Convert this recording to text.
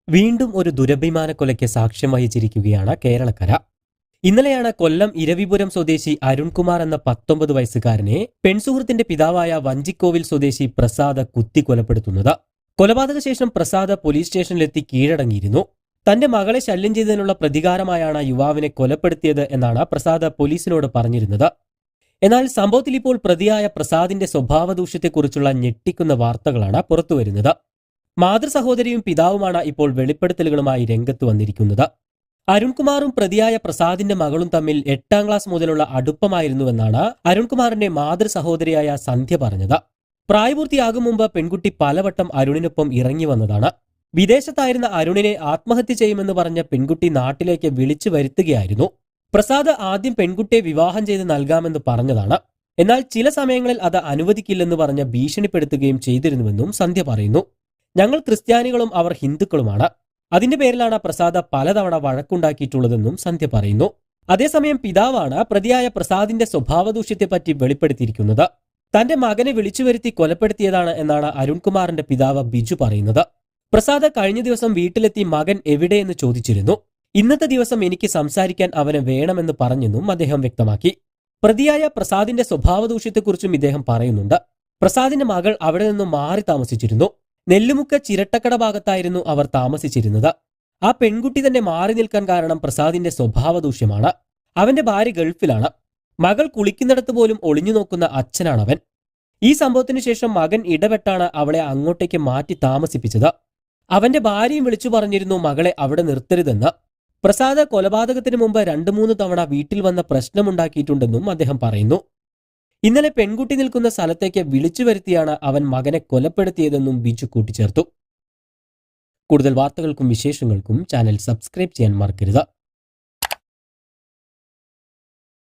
വീണ്ടും ഒരു ദുരഭിമാനക്കൊലയ്ക്ക് സാക്ഷ്യം വഹിച്ചിരിക്കുകയാണ് കേരളക്കര. ഇന്നലെയാണ് കൊല്ലം ഇരവിപുരം സ്വദേശി അരുൺകുമാർ എന്ന 19 വയസ്സുകാരനെ പെൺസുഹൃത്തിന്റെ പിതാവായ വഞ്ചിക്കോവിൽ സ്വദേശി പ്രസാദ് കുത്തിക്കൊലപ്പെടുത്തുന്നത്. കൊലപാതക ശേഷം പ്രസാദ് പോലീസ് സ്റ്റേഷനിലെത്തി കീഴടങ്ങിയിരുന്നു. തന്റെ മകളെ ശല്യം ചെയ്തതിനുള്ള പ്രതികാരമായാണ് യുവാവിനെ കൊലപ്പെടുത്തിയത് എന്നാണ് പ്രസാദ് പോലീസിനോട് പറഞ്ഞിരുന്നത്. എന്നാൽ സംഭവത്തിൽ ഇപ്പോൾ പ്രതിയായ പ്രസാദിന്റെ സ്വഭാവദൂഷ്യത്തെക്കുറിച്ചുള്ള ഞെട്ടിക്കുന്ന വാർത്തകളാണ് പുറത്തുവരുന്നത്. മാതൃസഹോദരിയും പിതാവുമാണ് ഇപ്പോൾ വെളിപ്പെടുത്തലുകളുമായി രംഗത്ത് വന്നിരിക്കുന്നത്. അരുൺകുമാറും പ്രതിയായ പ്രസാദിന്റെ മകളും തമ്മിൽ 8ാം ക്ലാസ് മുതലുള്ള അടുപ്പമായിരുന്നുവെന്നാണ് അരുൺകുമാറിന്റെ മാതൃസഹോദരിയായ സന്ധ്യ പറഞ്ഞത്. പ്രായപൂർത്തിയാകും മുമ്പ് പെൺകുട്ടി പലവട്ടം അരുണിനൊപ്പം ഇറങ്ങി വന്നതാണ്. വിദേശത്തായിരുന്ന അരുണിനെ ആത്മഹത്യ ചെയ്യുമെന്ന് പറഞ്ഞ പെൺകുട്ടി നാട്ടിലേക്ക് വിളിച്ചു വരുത്തുകയായിരുന്നു. പ്രസാദ് ആദ്യം പെൺകുട്ടിയെ വിവാഹം ചെയ്ത് നൽകാമെന്ന് പറഞ്ഞതാണ്. എന്നാൽ ചില സമയങ്ങളിൽ അത് അനുവദിക്കില്ലെന്ന് പറഞ്ഞ് ഭീഷണിപ്പെടുത്തുകയും ചെയ്തിരുന്നുവെന്നും സന്ധ്യ പറയുന്നു. ഞങ്ങൾ ക്രിസ്ത്യാനികളും അവർ ഹിന്ദുക്കളുമാണ്. അതിന്റെ പേരിലാണ് പ്രസാദ് പലതവണ വഴക്കുണ്ടാക്കിയിട്ടുള്ളതെന്നും സന്ധ്യ പറയുന്നു. അതേസമയം പിതാവാണ് പ്രതിയായ പ്രസാദിന്റെ സ്വഭാവദൂഷ്യത്തെപ്പറ്റി വെളിപ്പെടുത്തിയിരിക്കുന്നത്. തന്റെ മകനെ വിളിച്ചുവരുത്തി കൊലപ്പെടുത്തിയതാണ് എന്നാണ് അരുൺകുമാറിന്റെ പിതാവ് ബിജു പറയുന്നത്. പ്രസാദ് കഴിഞ്ഞ ദിവസം വീട്ടിലെത്തി മകൻ എവിടെയെന്ന് ചോദിച്ചിരുന്നു. ഇന്നത്തെ ദിവസം എനിക്ക് സംസാരിക്കാൻ അവന് വേണമെന്ന് പറഞ്ഞെന്നും അദ്ദേഹം വ്യക്തമാക്കി. പ്രതിയായ പ്രസാദിന്റെ സ്വഭാവദൂഷ്യത്തെക്കുറിച്ചും ഇദ്ദേഹം പറയുന്നുണ്ട്. പ്രസാദിന്റെ മകൾ അവിടെ നിന്നും മാറി താമസിച്ചിരുന്നു. നെല്ലുമുക്ക് ചിരട്ടക്കട ഭാഗത്തായിരുന്നു അവർ താമസിച്ചിരുന്നത്. ആ പെൺകുട്ടി തന്നെ മാറി നിൽക്കാൻ കാരണം പ്രസാദിന്റെ സ്വഭാവദൂഷ്യമാണ്. അവന്റെ ഭാര്യ ഗൾഫിലാണ്. മകൾ കുളിക്കുന്നിടത്ത് പോലും ഒളിഞ്ഞു നോക്കുന്ന അച്ഛനാണവൻ. ഈ സംഭവത്തിനു ശേഷം മകൻ ഇടപെട്ടാണ് അവളെ അങ്ങോട്ടേക്ക് മാറ്റി താമസിപ്പിച്ചത്. അവന്റെ ഭാര്യയും വിളിച്ചു പറഞ്ഞിരുന്നു മകളെ അവിടെ നിർത്തരുതെന്ന്. പ്രസാദ് കൊലപാതകത്തിന് മുമ്പ് 2-3 തവണ വീട്ടിൽ വന്ന പ്രശ്നമുണ്ടാക്കിയിട്ടുണ്ടെന്നും അദ്ദേഹം പറയുന്നു. ഇന്നലെ പെൺകുട്ടി നിൽക്കുന്ന സ്ഥലത്തേക്ക് വിളിച്ചു വരുത്തിയാണ് അവൻ മകനെ കൊലപ്പെടുത്തിയതെന്നും ബിജു കൂട്ടിച്ചേർത്തു. കൂടുതൽ വാർത്തകൾക്കും വിശേഷങ്ങൾക്കും ചാനൽ സബ്സ്ക്രൈബ് ചെയ്യാൻ മറക്കരുത്.